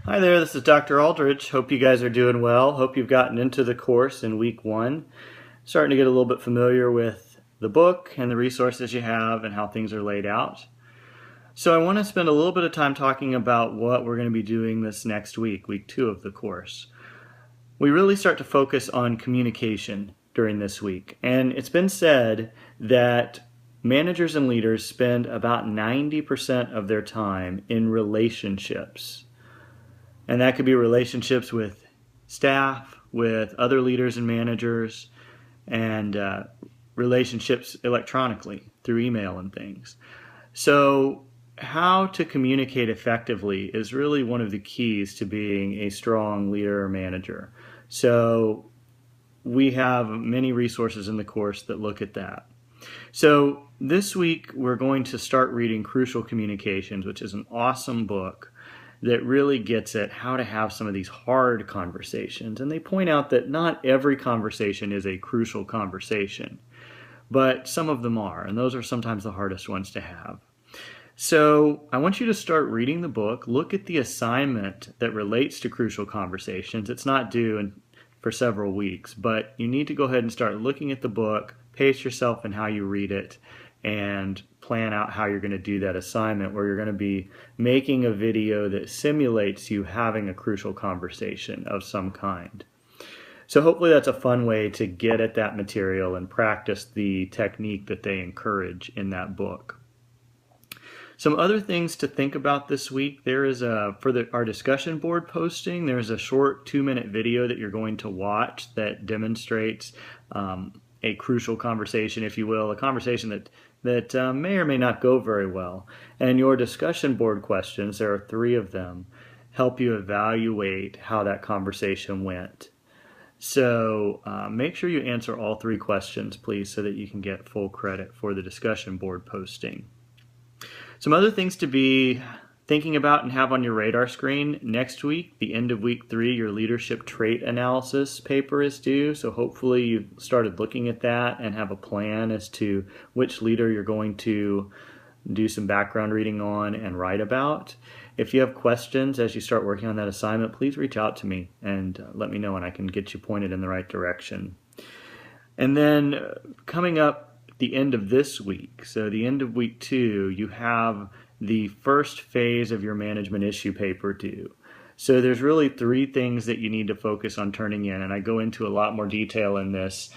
Hi there, this is Dr. Aldridge. Hope you guys are doing well. Hope you've gotten into the course in week 1. Starting to get a little bit familiar with the book and the resources you have and how things are laid out. So I want to spend a little bit of time talking about what we're going to be doing this next week, week 2 of the course. We really start to focus on communication during this week. And it's been said that managers and leaders spend about 90% of their time in relationships. And that could be relationships with staff, with other leaders and managers, and relationships electronically through email and things. So how to communicate effectively is really one of the keys to being a strong leader or manager. So we have many resources in the course that look at that. So this week we're going to start reading Crucial Communications, which is an awesome book that really gets at how to have some of these hard conversations. And they point out that not every conversation is a crucial conversation, but some of them are, and those are sometimes the hardest ones to have. So I want you to start reading the book, look at the assignment that relates to crucial conversations. It's not due for several weeks, but you need to go ahead and start looking at the book, pace yourself in how you read it, and plan out how you're going to do that assignment, where you're going to be making a video that simulates you having a crucial conversation of some kind. So hopefully that's a fun way to get at that material and practice the technique that they encourage in that book. Some other things to think about this week: there is our discussion board posting, there's a short 2-minute video that you're going to watch that demonstrates a crucial conversation, if you will, a conversation that may or may not go very well. And your discussion board questions, there are 3 of them, help you evaluate how that conversation went. So make sure you answer all 3 questions, please, so that you can get full credit for the discussion board posting. Some other things to be thinking about and have on your radar screen: next week, the end of week 3, your leadership trait analysis paper is due. So hopefully you've started looking at that and have a plan as to which leader you're going to do some background reading on and write about. If you have questions as you start working on that assignment, please reach out to me and let me know, and I can get you pointed in the right direction. And then coming up the end of this week, so the end of week 2, you have the first phase of your management issue paper due. So there's really 3 things that you need to focus on turning in, and I go into a lot more detail in this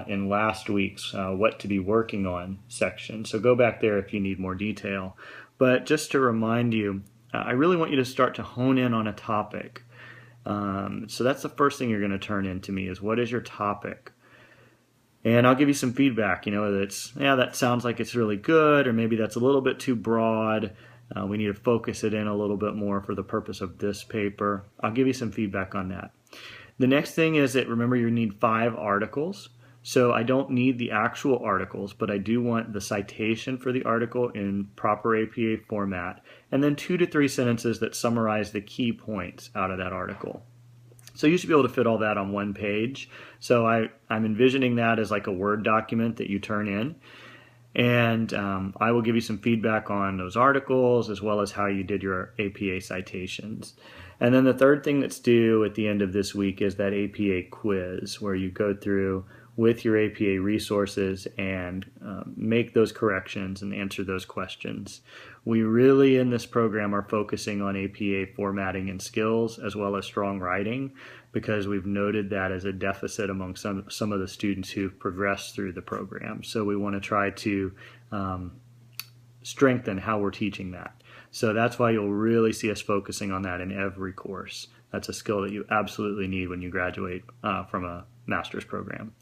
in last week's what to be working on section. So go back there if you need more detail. But just to remind you, I really want you to start to hone in on a topic. So that's the first thing you're going to turn in to me, is what is your topic? And I'll give you some feedback, that sounds like it's really good, or maybe that's a little bit too broad. We need to focus it in a little bit more for the purpose of this paper. I'll give you some feedback on that. The next thing is that, remember, you need 5 articles. So I don't need the actual articles, but I do want the citation for the article in proper APA format, and then 2 to 3 sentences that summarize the key points out of that article. So you should be able to fit all that on 1 page. So I'm envisioning that as like a Word document that you turn in. And I will give you some feedback on those articles as well as how you did your APA citations. And then the third thing that's due at the end of this week is that APA quiz, where you go through with your APA resources and make those corrections and answer those questions. We really in this program are focusing on APA formatting and skills as well as strong writing, because we've noted that as a deficit among some of the students who've progressed through the program. So we want to try to strengthen how we're teaching that. So that's why you'll really see us focusing on that in every course. That's a skill that you absolutely need when you graduate from a master's program.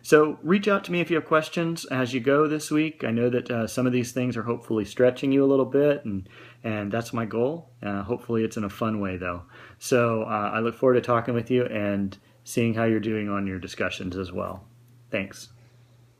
So reach out to me if you have questions as you go this week. I know that some of these things are hopefully stretching you a little bit, and that's my goal. Hopefully it's in a fun way, though. So I look forward to talking with you and seeing how you're doing on your discussions as well. Thanks.